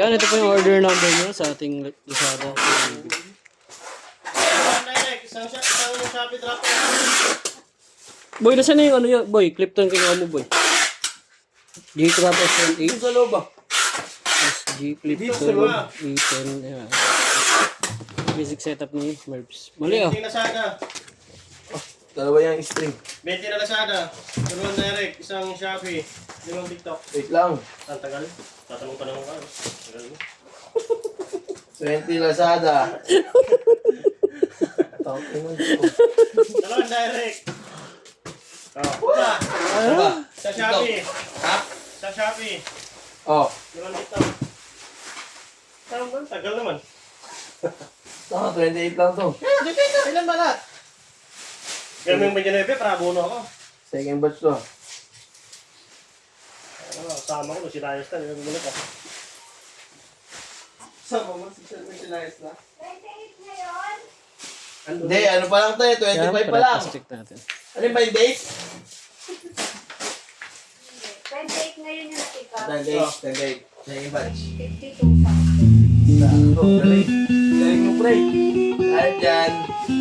Yan, ito po yung order number niya sa ating Lazada. Isang Shopee drop. Boy, nasaan na yung ano yun? Boy, Clipton kinuha mo, boy. G-Crop S1H. Sa loob ba? SG Clipton A10. Ayan. Basic setup ni Merps. Mali ah. 20 Lazada. Dalawa yung string. 20 na Lazada. Dalawang direct. Isang Shopee. 5 TikTok. Wait lang. Ang tagal. Tatanong ka naman ka. Tagal mo. 20 Lazada. Dalawang direct. Isa. Sa Shopee. Ha? Sa Shopee. Oh. 5 TikTok. Tagal naman. Tama, 28 lang to. Ilan ba lahat? Gaming ba dyan para abono ako? Second batch to. Sama ko, si Rayos na. Ilan mo ka? Sama mo, si Rayos na. 28 na yun? Hindi, ano pa lang to eh, 25 pa lang. Check natin. Ano ba yung date? 28 na yun yung pick-up. 28. Second batch. 52 something. Sakto, galing. Galing mo, pre. Kahit dyan.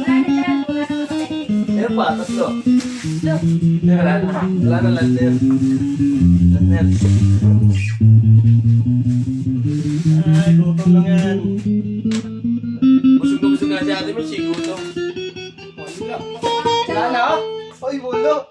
Wala na dyan, wala na matay. Meron pa, tatlo. Wala na. Wala na lahat na yun. Lahat na yan. Ay, gutom lang yan. Busog na busog nga si ate mo, siguro. Wala na? Ay, bulo.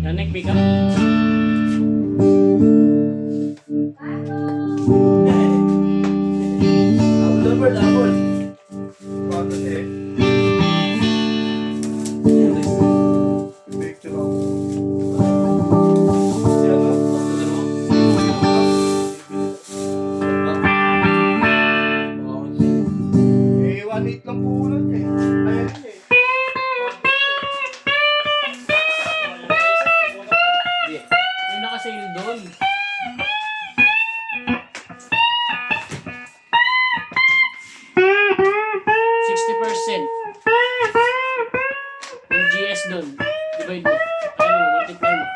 Yanek, pick up. Double. Bakit eh? Picture ako. Si ano? Eh, 1.8 lang po ulan eh. Ayan eh. Yung nakasale doon. Yung GS doon. Divide mo. Ano mo, multiply mo.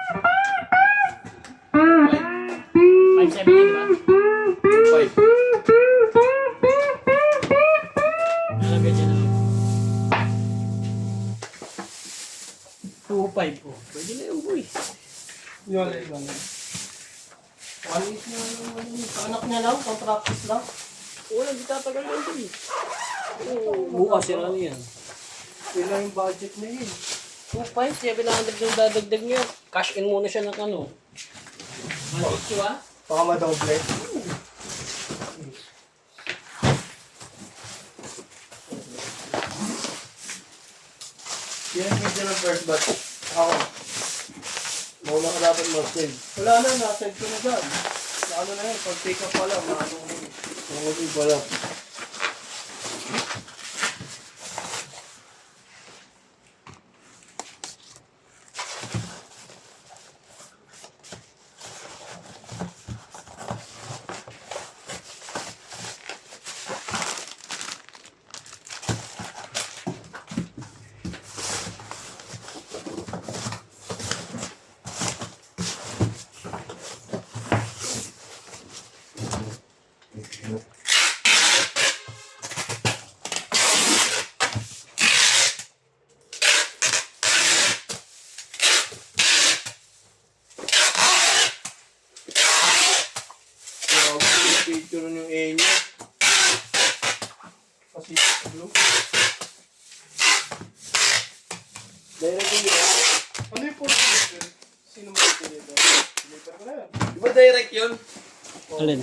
570, di ba? 5. Nalagay dyan na. 2.5 po. Pwede na yung boy. Yun. 1.8 na lang. Sa anak niya lang, pang-practice lang. Wala, di tatagal lang ito eh. Bukas yan ano yan. Yun lang yung budget na yun. 2.5, 700 yung dadagdag niya. Cash in muna siya ng ano. 1.8 ah? Baka madoble. Yan ang video ng first batch. Ako. Mauna ka dapat mag-save. Wala na, nasa ko na dyan. Ano na yan, pag pick up pa lang, maano ko na. Makutin pa lang. Picture nun yung A niya. Kasi blue. Direct yung dito. Ano yung photo dito? Sino mo dito? Di ba direct yun? Alin?